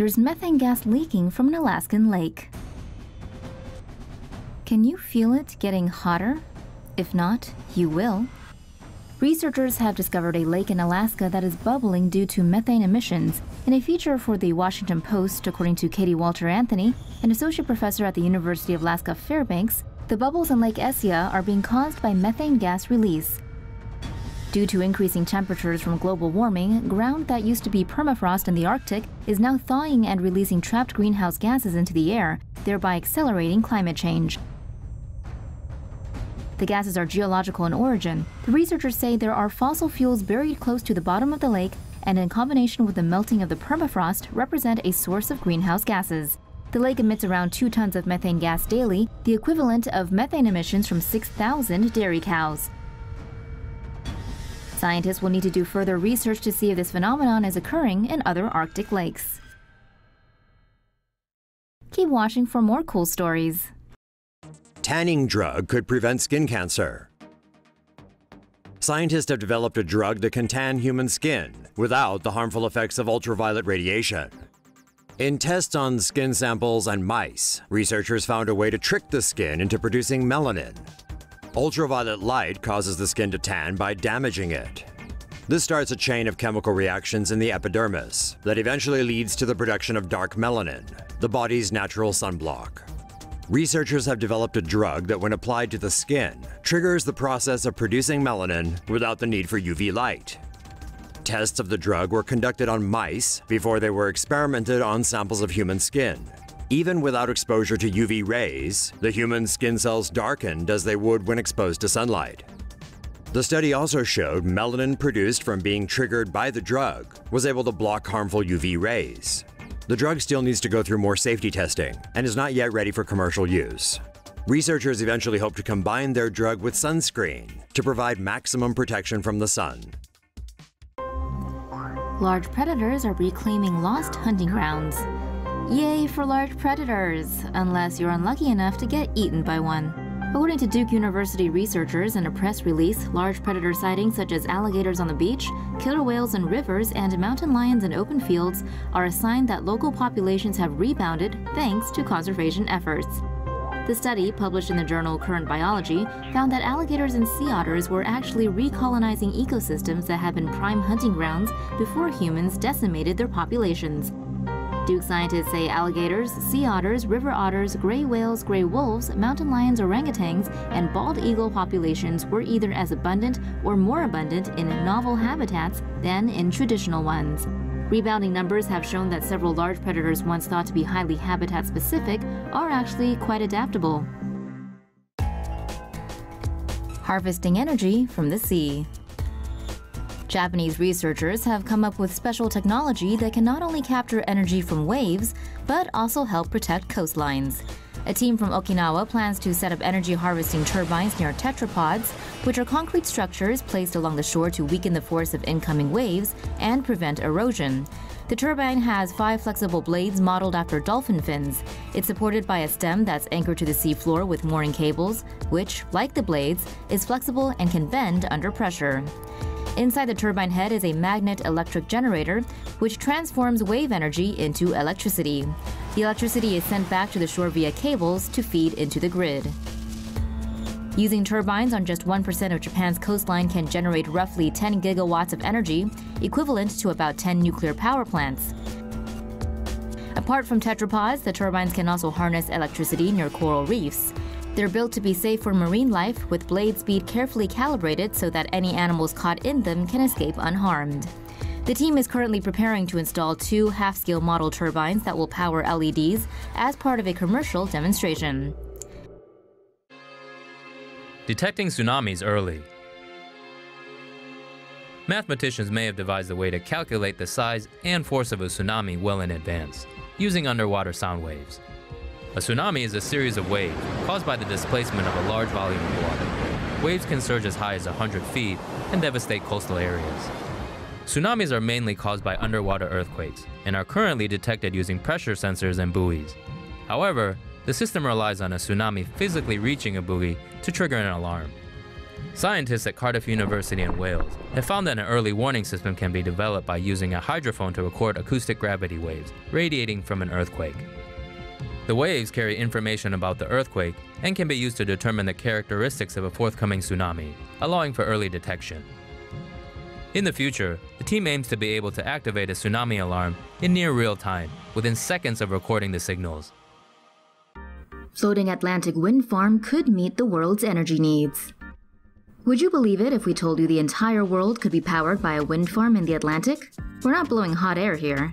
there's methane gas leaking from an Alaskan lake. Can you feel it getting hotter? If not, you will. Researchers have discovered a lake in Alaska that is bubbling due to methane emissions. In a feature for the Washington Post, according to Katie Walter Anthony, an associate professor at the University of Alaska Fairbanks, the bubbles in Lake Essia are being caused by methane gas release. Due to increasing temperatures from global warming, ground that used to be permafrost in the Arctic is now thawing and releasing trapped greenhouse gases into the air, thereby accelerating climate change. The gases are geological in origin. The researchers say there are fossil fuels buried close to the bottom of the lake and in combination with the melting of the permafrost represent a source of greenhouse gases. The lake emits around 2 tons of methane gas daily, the equivalent of methane emissions from 6,000 dairy cows. Scientists will need to do further research to see if this phenomenon is occurring in other Arctic lakes. Keep watching for more cool stories. Tanning drug could prevent skin cancer. Scientists have developed a drug that can tan human skin without the harmful effects of ultraviolet radiation. In tests on skin samples and mice, researchers found a way to trick the skin into producing melanin. Ultraviolet light causes the skin to tan by damaging it. This starts a chain of chemical reactions in the epidermis that eventually leads to the production of dark melanin, the body's natural sunblock. Researchers have developed a drug that, when applied to the skin, triggers the process of producing melanin without the need for UV light. Tests of the drug were conducted on mice before they were experimented on samples of human skin. Even without exposure to UV rays, the human skin cells darkened as they would when exposed to sunlight. The study also showed melanin produced from being triggered by the drug was able to block harmful UV rays. The drug still needs to go through more safety testing and is not yet ready for commercial use. Researchers eventually hope to combine their drug with sunscreen to provide maximum protection from the sun. Large predators are reclaiming lost hunting grounds. Yay for large predators, unless you're unlucky enough to get eaten by one. According to Duke University researchers in a press release, large predator sightings such as alligators on the beach, killer whales in rivers, and mountain lions in open fields are a sign that local populations have rebounded thanks to conservation efforts. The study, published in the journal Current Biology, found that alligators and sea otters were actually recolonizing ecosystems that had been prime hunting grounds before humans decimated their populations. Duke scientists say alligators, sea otters, river otters, gray whales, gray wolves, mountain lions, orangutans, and bald eagle populations were either as abundant or more abundant in novel habitats than in traditional ones. Rebounding numbers have shown that several large predators once thought to be highly habitat-specific are actually quite adaptable. Harvesting energy from the sea. Japanese researchers have come up with special technology that can not only capture energy from waves, but also help protect coastlines. A team from Okinawa plans to set up energy harvesting turbines near tetrapods, which are concrete structures placed along the shore to weaken the force of incoming waves and prevent erosion. The turbine has 5 flexible blades modeled after dolphin fins. It's supported by a stem that's anchored to the seafloor with mooring cables, which, like the blades, is flexible and can bend under pressure. Inside the turbine head is a magnet electric generator, which transforms wave energy into electricity. The electricity is sent back to the shore via cables to feed into the grid. Using turbines on just 1% of Japan's coastline can generate roughly 10 gigawatts of energy, equivalent to about 10 nuclear power plants. Apart from tetrapods, the turbines can also harness electricity near coral reefs. They're built to be safe for marine life, with blade speed carefully calibrated so that any animals caught in them can escape unharmed. The team is currently preparing to install 2 half-scale model turbines that will power LEDs as part of a commercial demonstration. Detecting tsunamis early. Mathematicians may have devised a way to calculate the size and force of a tsunami well in advance, using underwater sound waves. A tsunami is a series of waves caused by the displacement of a large volume of water. Waves can surge as high as 100 feet and devastate coastal areas. Tsunamis are mainly caused by underwater earthquakes and are currently detected using pressure sensors and buoys. However, the system relies on a tsunami physically reaching a buoy to trigger an alarm. Scientists at Cardiff University in Wales have found that an early warning system can be developed by using a hydrophone to record acoustic gravity waves radiating from an earthquake. The waves carry information about the earthquake and can be used to determine the characteristics of a forthcoming tsunami, allowing for early detection. In the future, the team aims to be able to activate a tsunami alarm in near real time, within seconds of recording the signals. Floating Atlantic wind farm could meet the world's energy needs. Would you believe it if we told you the entire world could be powered by a wind farm in the Atlantic? We're not blowing hot air here.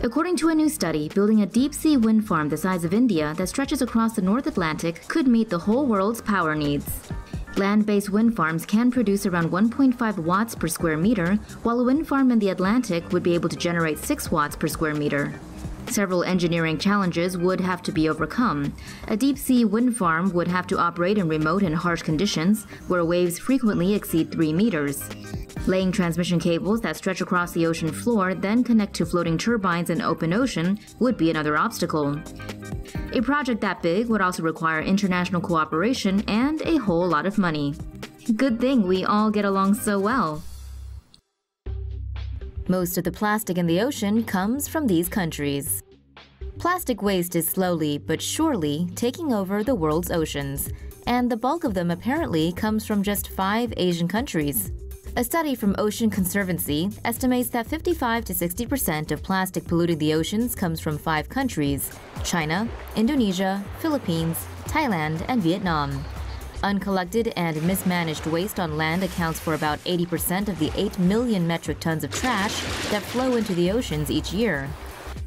According to a new study, building a deep-sea wind farm the size of India that stretches across the North Atlantic could meet the whole world's power needs. Land-based wind farms can produce around 1.5 watts per square meter, while a wind farm in the Atlantic would be able to generate 6 watts per square meter. Several engineering challenges would have to be overcome. A deep-sea wind farm would have to operate in remote and harsh conditions, where waves frequently exceed 3 meters. Laying transmission cables that stretch across the ocean floor, then connect to floating turbines in open ocean, would be another obstacle. A project that big would also require international cooperation and a whole lot of money. Good thing we all get along so well. Most of the plastic in the ocean comes from these countries. Plastic waste is slowly but surely taking over the world's oceans, and the bulk of them apparently comes from just 5 Asian countries. A study from Ocean Conservancy estimates that 55 to 60% of plastic polluting the oceans comes from 5 countries: China, Indonesia, Philippines, Thailand, and Vietnam. Uncollected and mismanaged waste on land accounts for about 80% of the 8 million metric tons of trash that flow into the oceans each year.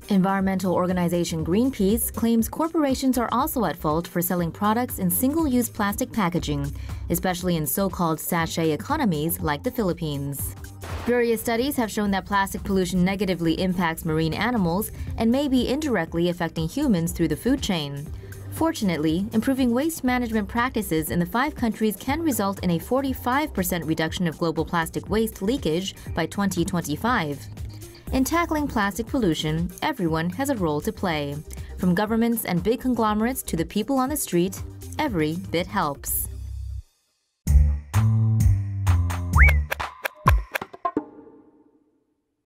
Environmental organization Greenpeace claims corporations are also at fault for selling products in single-use plastic packaging, especially in so-called sachet economies like the Philippines. Various studies have shown that plastic pollution negatively impacts marine animals and may be indirectly affecting humans through the food chain. Fortunately, improving waste management practices in the 5 countries can result in a 45% reduction of global plastic waste leakage by 2025. In tackling plastic pollution, everyone has a role to play. From governments and big conglomerates to the people on the street, every bit helps.